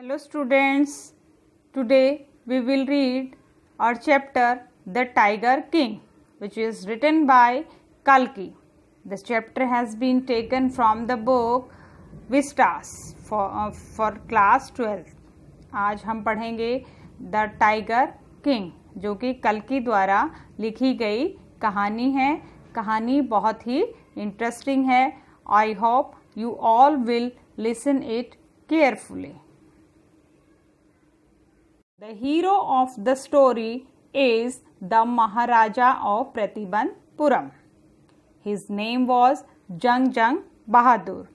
Hello students, today we will read our chapter The Tiger King, which is written by Kalki. This chapter has been taken from the book Vistas for class 12. आज हम पढ़ेंगे The Tiger King, जो कि कल्कि द्वारा लिखी गई कहानी है. कहानी बहुत ही इंटरेस्टिंग है. I hope you all will listen it carefully. The hero of the story is the Maharaja of Pratibandpuram. His name was Jung Jung Bahadur.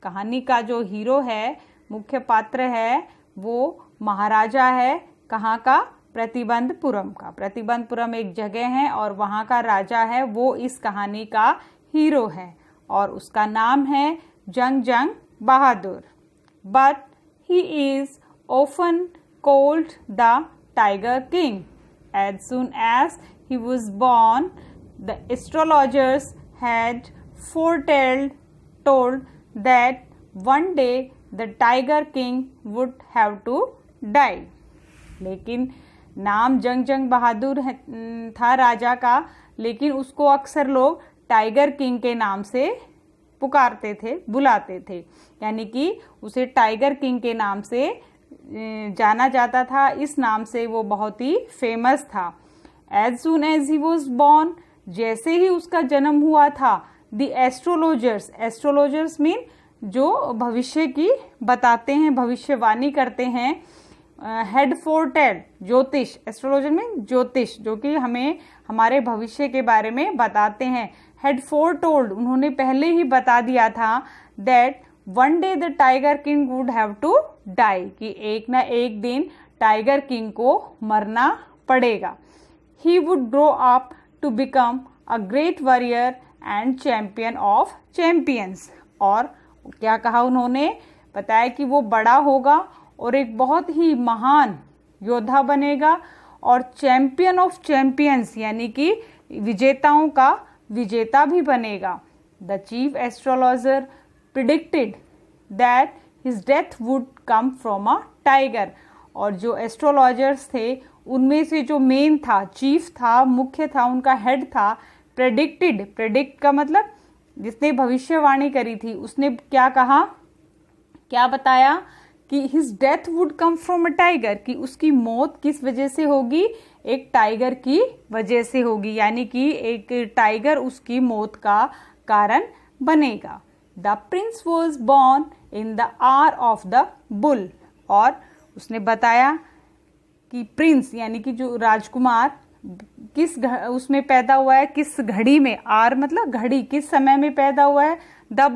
कहानी का जो हीरो है, मुख्य पात्र है, वो महाराजा है. कहाँ का? प्रतिबंधपुरम का. प्रतिबंधपुरम एक जगह है और वहाँ का राजा है, वो इस कहानी का हीरो है और उसका नाम है जंग जंग बहादुर. But he is often called the Tiger King. As soon as he was born, the astrologers had told that one day the Tiger King would have to die. लेकिन नाम जंग जंग बहादुर था राजा का, लेकिन उसको अक्सर लोग टाइगर किंग के नाम से पुकारते थे, बुलाते थे. यानी कि उसे टाइगर किंग के नाम से जाना जाता था. इस नाम से वो बहुत ही फेमस था. As soon as he was born, जैसे ही उसका जन्म हुआ था, द एस्ट्रोलॉजर्स मीन जो भविष्य की बताते हैं, भविष्यवाणी करते हैं. हेड फोरटेल्ड, ज्योतिष. एस्ट्रोलॉजर में ज्योतिष, जो कि हमें हमारे भविष्य के बारे में बताते हैं. हेड फोरटोल्ड, उन्होंने पहले ही बता दिया था that one day the tiger king would have to die, कि एक ना एक दिन टाइगर किंग को मरना पड़ेगा. He would grow up to become a great warrior and champion of champions. और क्या कहा उन्होंने? बताया कि वो बड़ा होगा और एक बहुत ही महान योद्धा बनेगा और चैंपियन ऑफ चैंपियंस, यानी कि विजेताओं का विजेता भी बनेगा. The chief astrologer predicted that his death would come from a tiger. और जो एस्ट्रोलॉजर्स थे उनमें से जो मेन था, चीफ था, मुख्य था, उनका हेड था, प्रेडिक्ट का मतलब जिसने भविष्यवाणी करी थी, उसने क्या कहा, क्या बताया कि his death would come from a tiger, कि उसकी मौत किस वजह से होगी? एक टाइगर की वजह से होगी, यानी कि एक टाइगर उसकी मौत का कारण बनेगा. The Prince was born in the hour of the bull. और उसने बताया कि प्रिंस यानी कि जो राजकुमार किस उसमें पैदा हुआ है, किस घड़ी में. आर मतलब घड़ी, किस समय में पैदा हुआ है? द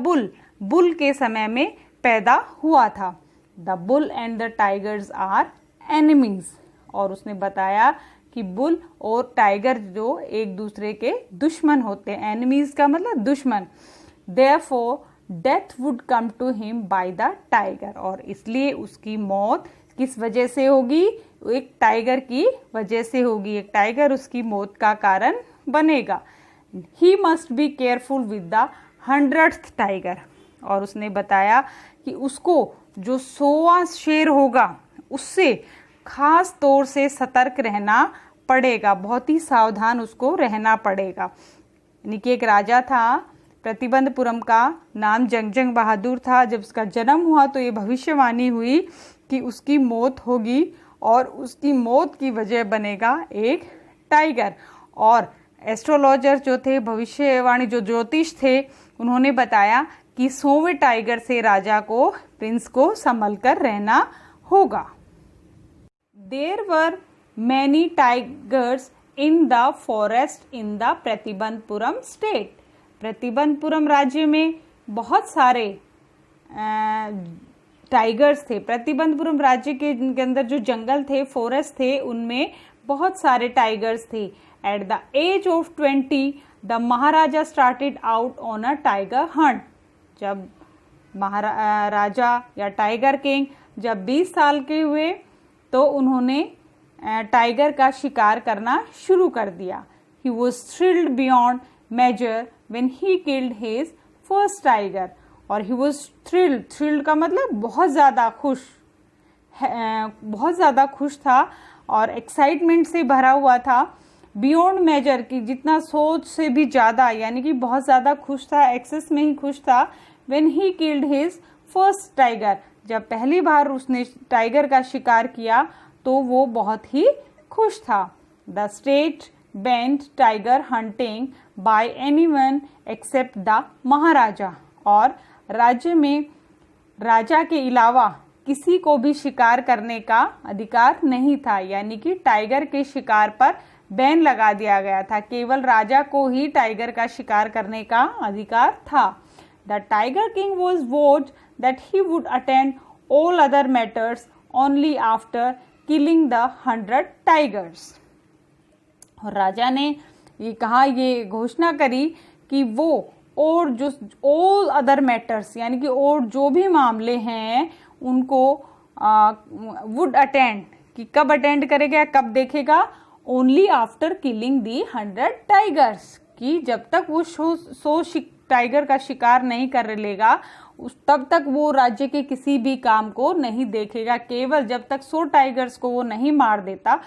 बुल के समय में पैदा हुआ था. The bull and the tigers are enemies. और उसने बताया कि बुल और टाइगर जो एक दूसरे के दुश्मन होते हैं. एनिमीज का मतलब दुश्मन. Therefore death would come to him by the tiger. और इसलिए उसकी मौत किस वजह से होगी? एक टाइगर की वजह से होगी. एक टाइगर उसकी मौत का कारण बनेगा. He must be careful with the 100th tiger. और उसने बताया कि उसको जो 100वां शेर होगा उससे खास तौर से सतर्क रहना पड़ेगा, बहुत ही सावधान उसको रहना पड़ेगा. यानी कि एक राजा था प्रतिबंधपुरम का, नाम जंग जंग बहादुर था. जब उसका जन्म हुआ तो ये भविष्यवाणी हुई कि उसकी मौत होगी और उसकी मौत की वजह बनेगा एक टाइगर. और एस्ट्रोलॉजर जो थे, भविष्यवाणी जो ज्योतिष थे, उन्होंने बताया कि 100वें टाइगर से राजा को, प्रिंस को संभल कर रहना होगा. There were many tigers in the forest in the Pratibandhapuram state. Pratibandhapuram राज्य में बहुत सारे टाइगर्स थे. प्रतिबंधपुरम राज्य के अंदर जो जंगल थे, फॉरेस्ट थे, उनमें बहुत सारे टाइगर्स थे. At the age of 20 the maharaja started out on a tiger hunt. जब महाराजा या टाइगर किंग जब 20 साल के हुए तो उन्होंने टाइगर का शिकार करना शुरू कर दिया. He was thrilled beyond measure when he killed his first tiger. और ही वॉज थ्रिल्ड का मतलब बहुत ज़्यादा खुश. बहुत ज़्यादा खुश था और एक्साइटमेंट से भरा हुआ था, बियॉन्ड मेजर की जितना सोच से भी ज़्यादा, यानी कि बहुत ज़्यादा खुश था, एक्सेस में ही खुश था। When he killed his first tiger, जब पहली बार उसने टाइगर का शिकार किया तो वो बहुत ही खुश था। The state banned tiger hunting by anyone except the Maharaja, और राज्य में राजा के अलावा किसी को भी शिकार करने का अधिकार नहीं था, यानी कि टाइगर के शिकार पर बैन लगा दिया गया था, केवल राजा को ही टाइगर का शिकार करने का अधिकार था। द टाइगर किंग वॉज वोड that he would attend all other matters only after killing the 100 tigers. और राजा ने ये कहा, ये घोषणा करी कि वो और जो ऑल अदर मैटर्स, यानी कि और जो भी मामले हैं उनको वुड अटेंड, कि कब अटेंड करेगा, कब देखेगा, ओनली आफ्टर किलिंग दी 100 टाइगर्स, कि जब तक वो 100 टाइगर का शिकार नहीं कर लेगा तब तक वो राज्य के किसी भी काम को नहीं देखेगा, केवल जब तक 100 टाइगर्स को वो नहीं मार देता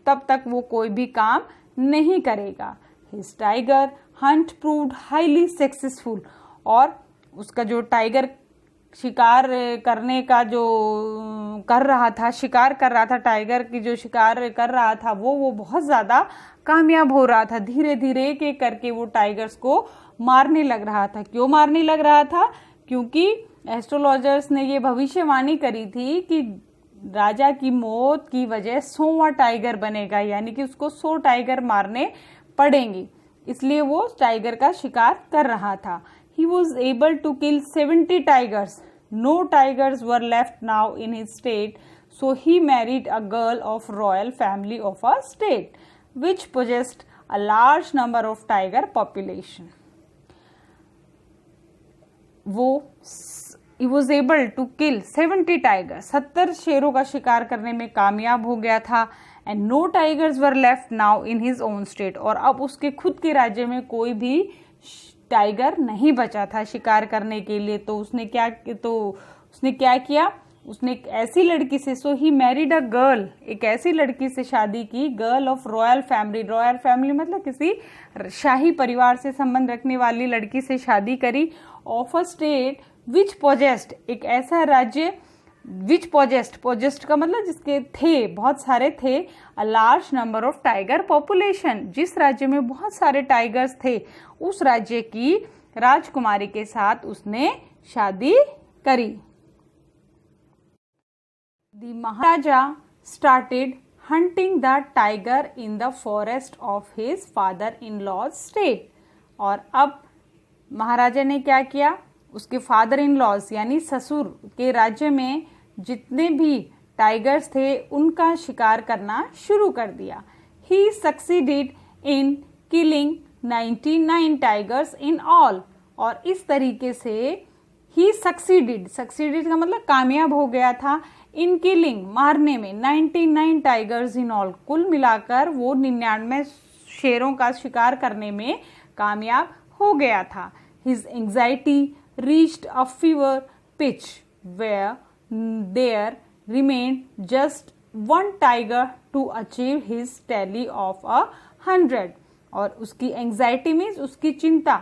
तब तक वो कोई भी काम नहीं करेगा। His tiger Hunt proved highly successful, और उसका जो टाइगर शिकार करने का जो कर रहा था, शिकार कर रहा था, टाइगर की जो शिकार कर रहा था वो बहुत ज़्यादा कामयाब हो रहा था। धीरे धीरे एक एक करके वो टाइगर्स को मारने लग रहा था। क्यों मारने लग रहा था? क्योंकि एस्ट्रोलॉजर्स ने ये भविष्यवाणी करी थी कि राजा की मौत की वजह 100वां टाइगर बनेगा, यानी कि उसको 100 टाइगर मारने पड़ेंगे, इसलिए वो टाइगर का शिकार कर रहा था। He was able to kill 70 tigers. No tigers were left now in his state, so he married a girl of royal family of a state, which possessed a large number of tiger population. He was able to kill 70 tigers. 70 शेरों का शिकार करने में कामयाब हो गया था। And no tigers were left now in his own state. और अब उसके खुद के राज्य में कोई भी टाइगर नहीं बचा था शिकार करने के लिए। तो उसने क्या किया? उसने एक ऐसी लड़की से, सो ही मैरिड अ गर्ल, एक ऐसी लड़की से शादी की, girl of royal family. Royal family मतलब किसी शाही परिवार से संबंध रखने वाली लड़की से शादी करी। ऑफ अ स्टेट विच पोजेस्ट, एक ऐसा राज्य, विच पोजेस्ट का मतलब जिसके थे, बहुत सारे थे, a large number of tiger population, जिस राज्य में बहुत सारे टाइगर्स थे उस राज्य की राजकुमारी के साथ उसने शादी करी। The maharaja started hunting the tiger in the forest of his father in law's state. और अब महाराजा ने क्या किया? उसके फादर इन लॉज यानी ससुर के राज्य में जितने भी टाइगर्स थे उनका शिकार करना शुरू कर दिया। He succeeded in killing 99 tigers in all. और इस तरीके से ही सक्सीडेड का मतलब कामयाब हो गया था, इन किलिंग मारने में, 99 टाइगर्स इन ऑल, कुल मिलाकर वो 99 शेरों का शिकार करने में कामयाब हो गया था। His anxiety reached a fever pitch where there remained just one tiger to achieve his tally of 100। और उसकी एंजाइटी मीन्स उसकी चिंता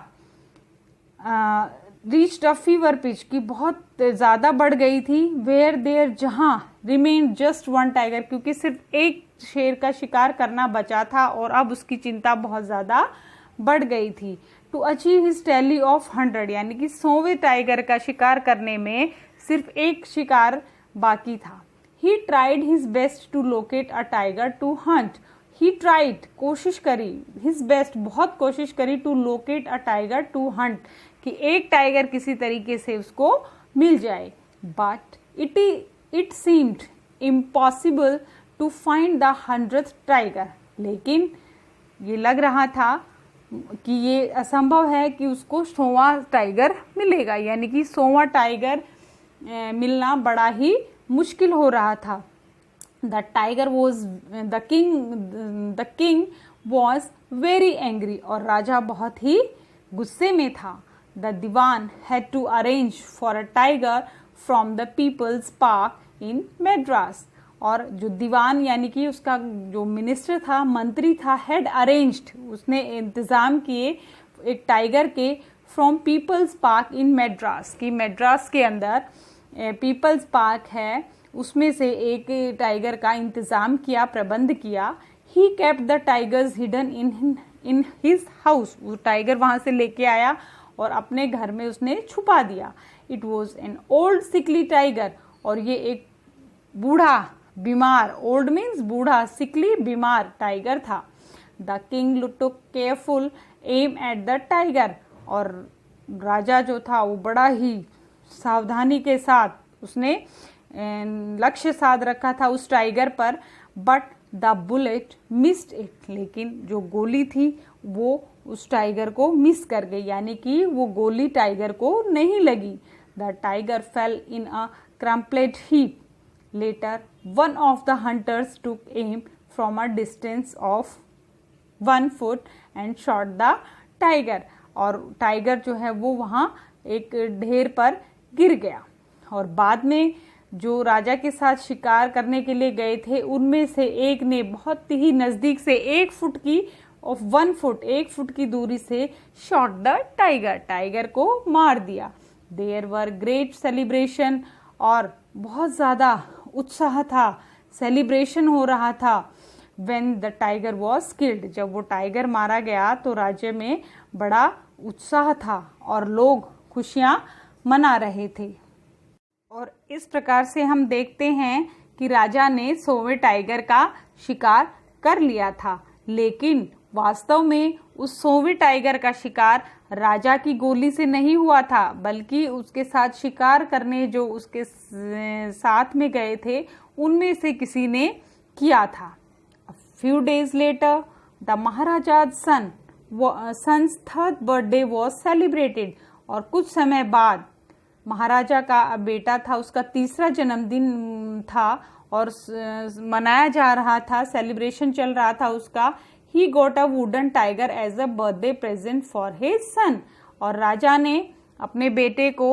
reached a fever pitch की बहुत ज़्यादा बढ़ गई थी। where there, जहाँ, remained just one tiger, क्योंकि सिर्फ एक शेर का शिकार करना बचा था और अब उसकी चिंता बहुत ज़्यादा बढ़ गई थी। To achieve his tally of 100, यानी कि 100वें टाइगर का शिकार करने में सिर्फ एक शिकार बाकी था। He tried his best to locate a tiger to hunt. He tried, कोशिश करी, हिज बेस्ट, बहुत कोशिश करी, to locate a tiger to hunt, कि एक टाइगर किसी तरीके से उसको मिल जाए। But it seemed impossible to find the 100th tiger. लेकिन ये लग रहा था कि ये असंभव है कि उसको 100वां टाइगर मिलेगा, यानी कि 100वां टाइगर मिलना बड़ा ही मुश्किल हो रहा था। The tiger was the king was very angry, और राजा बहुत ही गुस्से में था। The dewan had to arrange for a tiger from the People's Park in Madras. और जो दीवान यानी कि उसका जो मिनिस्टर था, मंत्री था, हैड अरेंज्ड, उसने इंतज़ाम किए एक टाइगर के from People's Park in Madras, कि मैड्रास के अंदर पीपल्स पार्क है, उसमें से एक टाइगर का इंतज़ाम किया, प्रबंध किया। He kept the tigers hidden in his house, वो टाइगर वहाँ से लेके आया और अपने घर में उसने छुपा दिया। It was an old sickly tiger, और ये एक बूढ़ा बीमार, ओल्ड मीन्स बूढ़ा, सिकली बीमार टाइगर था। The king took careful aim at the tiger, और राजा जो था वो बड़ा ही सावधानी के साथ उसने लक्ष्य साध रखा था उस टाइगर पर। But the bullet missed it, लेकिन जो गोली थी वो उस टाइगर को मिस कर गई, यानी कि वो गोली टाइगर को नहीं लगी। The tiger fell in a crumpled heap. Later one of the hunters took aim from a distance of 1 foot and shot the tiger, और टाइगर जो है वो वहाँ एक ढेर पर गिर गया। और बाद में जो राजा के साथ शिकार करने के लिए गए थे उनमें से एक ने बहुत ही नज़दीक से 1 फुट की ऑफ 1 foot 1 फुट की दूरी से शॉट द टाइगर, टाइगर को मार दिया। देयर वर ग्रेट सेलिब्रेशन, और बहुत ज़्यादा उत्साह था, सेलिब्रेशन हो रहा था। When the tiger was killed, जब वो टाइगर मारा गया तो राज्य में बड़ा उत्साह था और लोग खुशियाँ मना रहे थे। और इस प्रकार से हम देखते हैं कि राजा ने 100वें टाइगर का शिकार कर लिया था, लेकिन वास्तव में उस 100वें टाइगर का शिकार राजा की गोली से नहीं हुआ था, बल्कि उसके साथ शिकार करने जो उसके साथ में गए थे उनमें से किसी ने किया था। Few days later, the Maharaja's son's 3rd birthday was celebrated, और कुछ समय बाद महाराजा का बेटा था, उसका 3रा जन्मदिन था और मनाया जा रहा था, सेलिब्रेशन चल रहा था उसका। He got a wooden tiger as a birthday present for his son, और राजा ने अपने बेटे को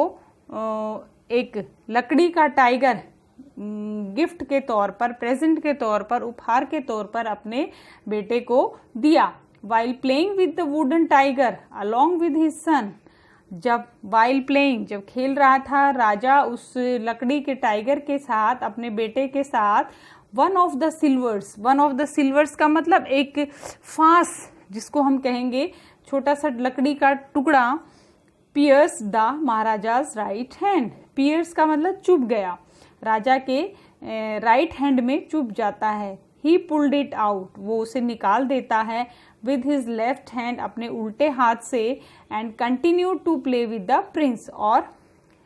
एक लकड़ी का टाइगर गिफ्ट के तौर पर, प्रेजेंट के तौर पर, उपहार के तौर पर अपने बेटे को दिया। While playing with the wooden tiger along with his son, जब वाइल प्लेइंग, जब खेल रहा था राजा उस लकड़ी के टाइगर के साथ, अपने बेटे के साथ, वन ऑफ द सिल्वर्स का मतलब एक फांस जिसको हम कहेंगे, छोटा सा लकड़ी का टुकड़ा, pierce the Maharaja's right hand, pierce का मतलब चुभ गया, राजा के राइट हैंड में चुभ जाता है। ही पुल्ड इट आउट, वो उसे निकाल देता है विद हिज लेफ्ट हैंड, अपने उल्टे हाथ से, and continue to play with the prince, और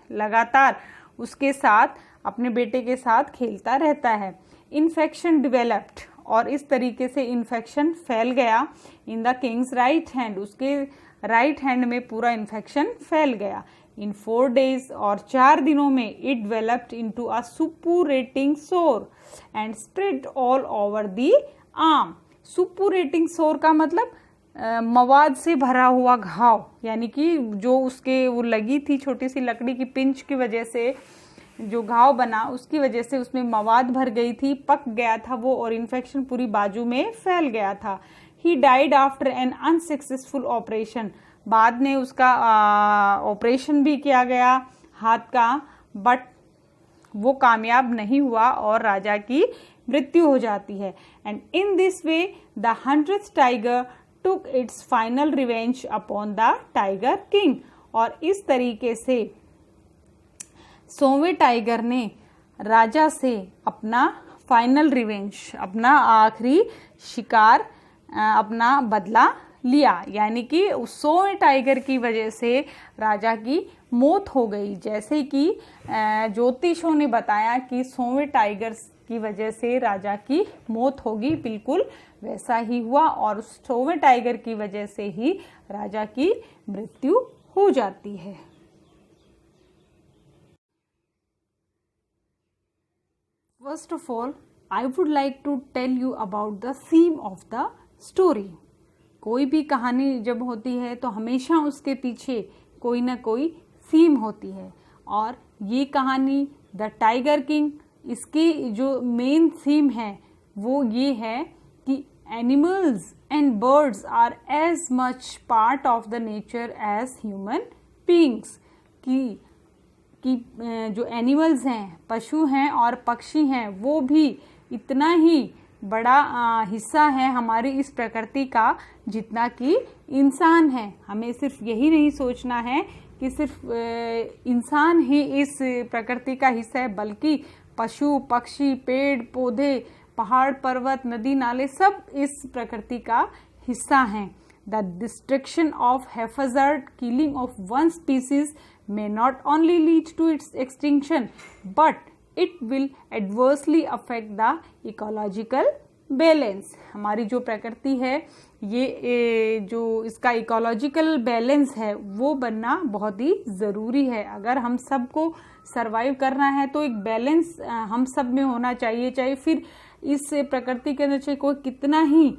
लगातार उसके साथ, अपने बेटे के साथ खेलता रहता है। इन्फेक्शन डिवेलप्ड, और इस तरीके से इन्फेक्शन फैल गया in the Kings right hand, उसके राइट हैंड में पूरा इन्फेक्शन फैल गया। इन 4 days, और 4 दिनों में, it developed into a suppurating sore and spread all over the arm. Suppurating sore का मतलब मवाद से भरा हुआ घाव, यानी कि जो उसके वो लगी थी छोटी सी लकड़ी की पिंच की वजह से जो घाव बना, उसकी वजह से उसमें मवाद भर गई थी, पक गया था वो, और इन्फेक्शन पूरी बाजू में फैल गया था। He died after an unsuccessful operation, बाद में उसका ऑपरेशन भी किया गया हाथ का, बट वो कामयाब नहीं हुआ और राजा की मृत्यु हो जाती है। And in this way the 100th tiger took its final revenge upon the tiger king, और इस तरीके से 100वें टाइगर ने राजा से अपना फाइनल रिवेंज, अपना आखिरी शिकार, अपना बदला लिया, यानी कि 100वें टाइगर की वजह से राजा की मौत हो गई। जैसे कि ज्योतिषों ने बताया कि 100वें टाइगर की वजह से राजा की मौत होगी, बिल्कुल वैसा ही हुआ, और उस 100वें टाइगर की वजह से ही राजा की मृत्यु हो जाती है। First of all, I would like to tell you about the theme of the story. कोई भी कहानी जब होती है तो हमेशा उसके पीछे कोई ना कोई थीम होती है, और ये कहानी द टाइगर किंग इसकी जो मेन थीम है वो ये है कि animals and birds are as much part of the nature as human beings, कि जो एनिमल्स हैं, पशु हैं और पक्षी हैं, वो भी इतना ही बड़ा हिस्सा है हमारी इस प्रकृति का जितना कि इंसान है। हमें सिर्फ यही नहीं सोचना है कि सिर्फ इंसान ही इस प्रकृति का हिस्सा है, बल्कि पशु पक्षी, पेड़ पौधे, पहाड़ पर्वत, नदी नाले सब इस प्रकृति का हिस्सा हैं। The destruction of haphazard killing of one species may not only lead to its extinction, but it will adversely affect the ecological balance। हमारी जो प्रकृति है ये जो इसका इकोलॉजिकल बैलेंस है वो बनना बहुत ही ज़रूरी है। अगर हम सबको सरवाइव करना है तो एक बैलेंस हम सब में होना चाहिए, चाहे फिर इस प्रकृति के अंदर चाहे कोई कितना ही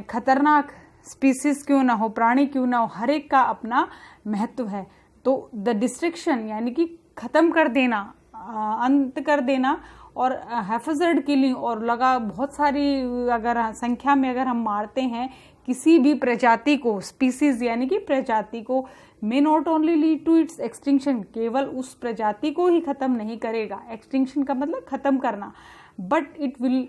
खतरनाक स्पीसीज क्यों ना हो, प्राणी क्यों ना हो, हर एक का अपना महत्व है। तो द डिस्ट्रक्शन यानी कि ख़त्म कर देना, अंत कर देना, और हैफेजर्ड किलिंग और लगा बहुत सारी अगर संख्या में अगर हम मारते हैं किसी भी प्रजाति को, स्पीसीज यानी कि प्रजाति को, may not only lead to its extinction, केवल उस प्रजाति को ही ख़त्म नहीं करेगा, एक्सटिंक्शन का मतलब ख़त्म करना, but it will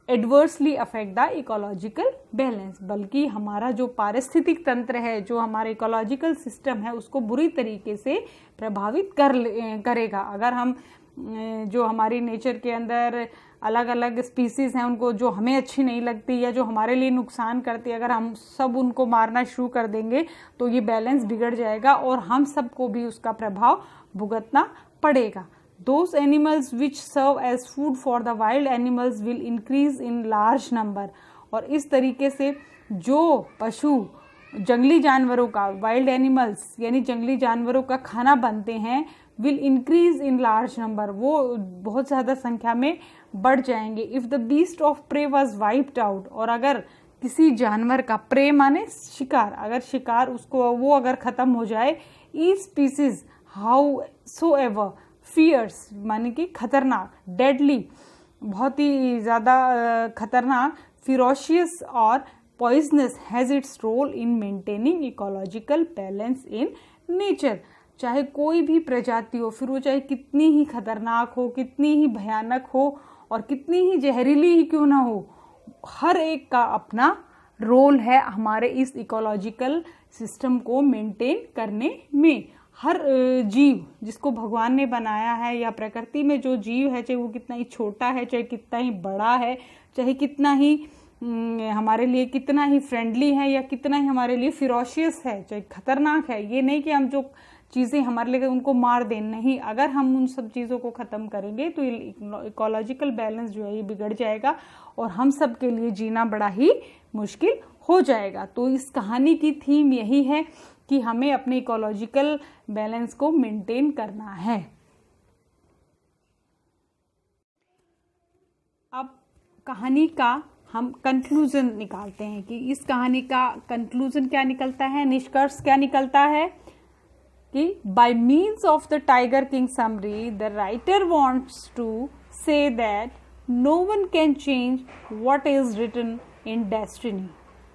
adversely affect the ecological balance, बल्कि हमारा जो पारिस्थितिक तंत्र है, जो हमारा इकोलॉजिकल सिस्टम है, उसको बुरी तरीके से प्रभावित करेगा। अगर हम जो हमारी नेचर के अंदर अलग अलग स्पीसीज़ हैं उनको जो हमें अच्छी नहीं लगती या जो हमारे लिए नुकसान करती है, अगर हम सब उनको मारना शुरू कर देंगे तो ये बैलेंस बिगड़ जाएगा और हम सबको भी उसका प्रभाव भुगतना पड़ेगा। Those animals which serve as food for the wild animals will increase in large number। और इस तरीके से जो पशु जंगली जानवरों का, वाइल्ड एनिमल्स यानी जंगली जानवरों का खाना बनते हैं, will increase in large number, वो बहुत ज़्यादा संख्या में बढ़ जाएंगे। If the beast of prey was wiped out, और अगर किसी जानवर का, प्रे माने शिकार, अगर शिकार उसको वो अगर ख़त्म हो जाए, each species howsoever fierce माने कि खतरनाक, डेडली बहुत ही ज़्यादा खतरनाक, फिरोशियस और poisonous has its role in maintaining ecological balance in nature. चाहे कोई भी प्रजाति हो, फिर वो चाहे कितनी ही खतरनाक हो, कितनी ही भयानक हो और कितनी ही जहरीली ही क्यों ना हो, हर एक का अपना रोल है हमारे इस इकोलॉजिकल सिस्टम को मेंटेन करने में। हर जीव जिसको भगवान ने बनाया है या प्रकृति में जो जीव है, चाहे वो कितना ही छोटा है, चाहे कितना ही बड़ा है, चाहे कितना ही हमारे लिए कितना ही फ्रेंडली है या कितना ही हमारे लिए फिरोशियस है, चाहे खतरनाक है, ये नहीं कि हम जो चीज़ें हमारे लिए उनको मार दें, नहीं, अगर हम उन सब चीज़ों को ख़त्म करेंगे तो इकोलॉजिकल बैलेंस जो है ये बिगड़ जाएगा और हम सब के लिए जीना बड़ा ही मुश्किल हो जाएगा। तो इस कहानी की थीम यही है कि हमें अपने इकोलॉजिकल बैलेंस को मेंटेन करना है। अब कहानी का हम कंक्लूजन निकालते हैं कि इस कहानी का कंक्लूजन क्या निकलता है, निष्कर्ष क्या निकलता है कि by means of the tiger king summary the writer wants to say that no one can change what is written in destiny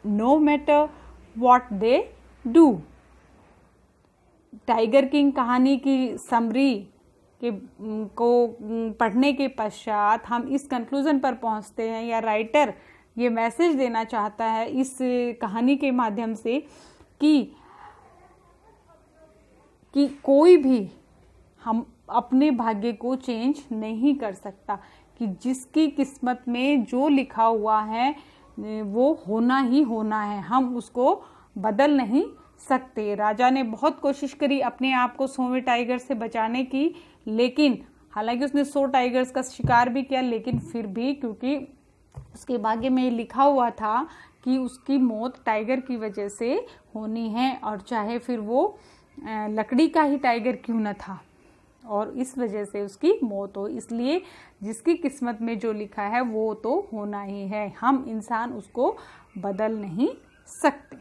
no matter what they do. Tiger king कहानी की समरी को पढ़ने के पश्चात हम इस कंक्लूजन पर पहुंचते हैं, या राइटर ये मैसेज देना चाहता है इस कहानी के माध्यम से कि कोई भी हम अपने भाग्य को चेंज नहीं कर सकता, कि जिसकी किस्मत में जो लिखा हुआ है वो होना ही होना है, हम उसको बदल नहीं सकते। राजा ने बहुत कोशिश करी अपने आप को 100वें टाइगर से बचाने की, लेकिन हालांकि उसने 100 टाइगर्स का शिकार भी किया, लेकिन फिर भी क्योंकि उसके भाग्य में लिखा हुआ था कि उसकी मौत टाइगर की वजह से होनी है, और चाहे फिर वो लकड़ी का ही टाइगर क्यों न था, और इस वजह से उसकी मौत हो। इसलिए जिसकी किस्मत में जो लिखा है वो तो होना ही है, हम इंसान उसको बदल नहीं सकते।